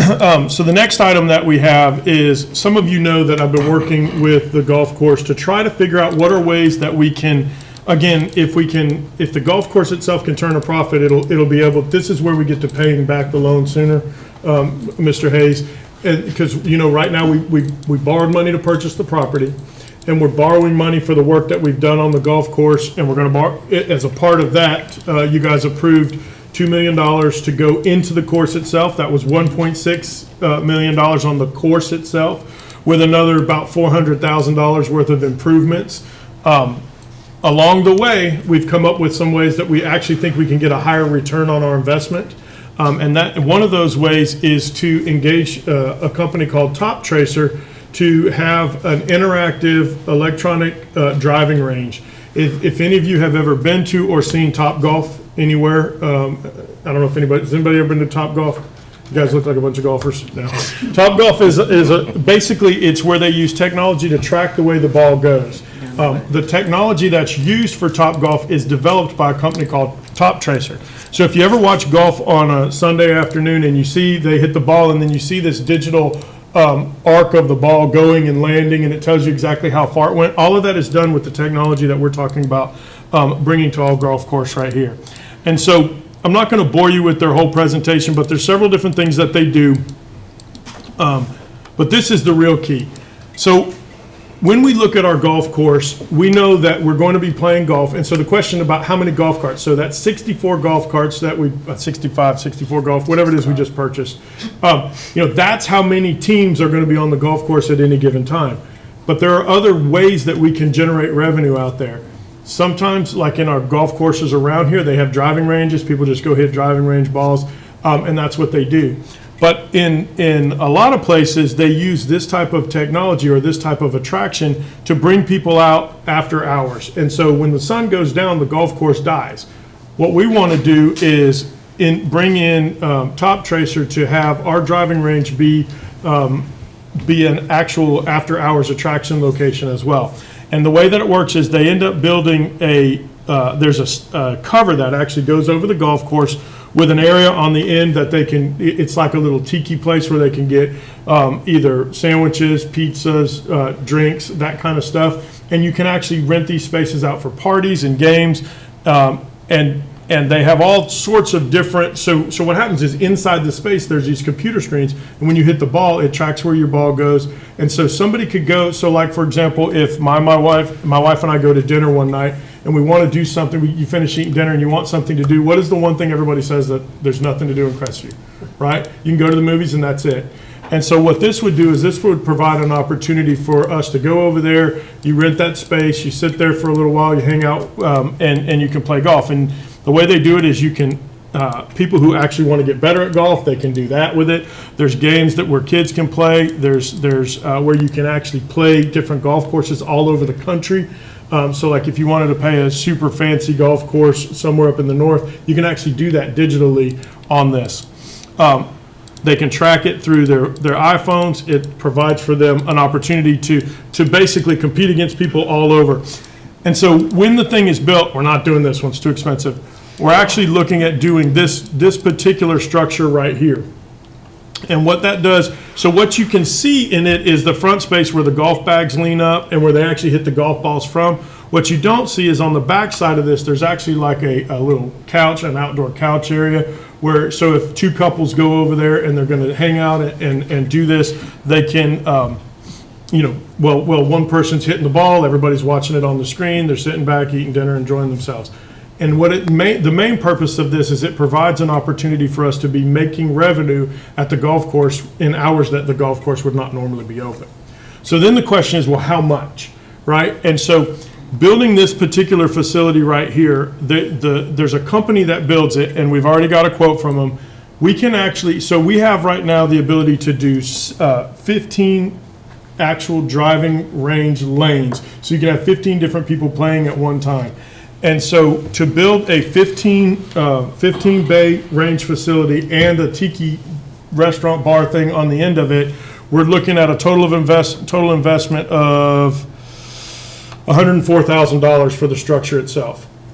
So the next item that we have is, some of you know that I've been working with the golf course to try to figure out what are ways that we can, again, if the golf course itself can turn a profit, it'll be able, this is where we get to paying back the loan sooner, Mr. Hayes. Because, right now we borrowed money to purchase the property, and we're borrowing money for the work that we've done on the golf course, and we're going to borrow, as a part of that, you guys approved $2 million to go into the course itself. That was $1.6 million on the course itself, with another about $400,000 worth of improvements. Along the way, we've come up with some ways that we actually think we can get a higher return on our investment. And that one of those ways is to engage a company called TopTracer to have an interactive electronic driving range. If any of you have ever been to or seen TopGolf anywhere, I don't know if has anybody ever been to TopGolf? You guys look like a bunch of golfers now. TopGolf is basically, it's where they use technology to track the way the ball goes. The technology that's used for TopGolf is developed by a company called TopTracer. So if you ever watch golf on a Sunday afternoon and you see they hit the ball and then you see this digital arc of the ball going and landing, and it tells you exactly how far it went, all of that is done with the technology that we're talking about bringing to our golf course right here. And so I'm not going to bore you with their whole presentation, but there's several different things that they do. But this is the real key. So when we look at our golf course, we know that we're going to be playing golf. And so the question about how many golf carts, so that's 64 golf carts that 64 golf, whatever it is we just purchased. That's how many teams are going to be on the golf course at any given time. But there are other ways that we can generate revenue out there. Sometimes, like in our golf courses around here, they have driving ranges. People just go hit driving range balls, and that's what they do. But in a lot of places, they use this type of technology or this type of attraction to bring people out after hours. And so when the sun goes down, the golf course dies. What we want to do is bring in TopTracer to have our driving range be an actual after-hours attraction location as well. And the way that it works is they end up building there's a cover that actually goes over the golf course with an area on the end that it's like a little tiki place where they can get either sandwiches, pizzas, drinks, that kind of stuff. And you can actually rent these spaces out for parties and games. And they have all sorts of different, so what happens is inside the space, there's these computer screens, and when you hit the ball, it tracks where your ball goes. And so somebody could go, so like for example, if my wife and I go to dinner one night, and we want to do something, you finish eating dinner and you want something to do, what is the one thing everybody says that there's nothing to do in Crestview, right? You can go to the movies and that's it. And so what this would do is this would provide an opportunity for us to go over there, you rent that space, you sit there for a little while, you hang out, and you can play golf. And the way they do it is you can, people who actually want to get better at golf, they can do that with it. There's games where kids can play. There's where you can actually play different golf courses all over the country. So like if you wanted to pay a super fancy golf course somewhere up in the north, you can actually do that digitally on this. They can track it through their iPhones. It provides for them an opportunity to basically compete against people all over. And so when the thing is built, we're not doing this one, it's too expensive. We're actually looking at doing this particular structure right here. And what that does, so what you can see in it is the front space where the golf bags lean up and where they actually hit the golf balls from. What you don't see is on the back side of this, there's actually like a little couch, an outdoor couch area where, so if two couples go over there and they're going to hang out and do this, they can, one person's hitting the ball, everybody's watching it on the screen, they're sitting back, eating dinner, enjoying themselves. And the main purpose of this is it provides an opportunity for us to be making revenue at the golf course in hours that the golf course would not normally be open. So then the question is, well, how much, right? And so building this particular facility right here, there's a company that builds it, and we've already got a quote from them. We can actually, so we have right now the ability to do 15 actual driving range lanes. So you can have 15 different people playing at one time. And so to build a 15 bay range facility and a tiki restaurant bar thing on the end of it, we're looking at a total investment of $104,000 for the structure itself.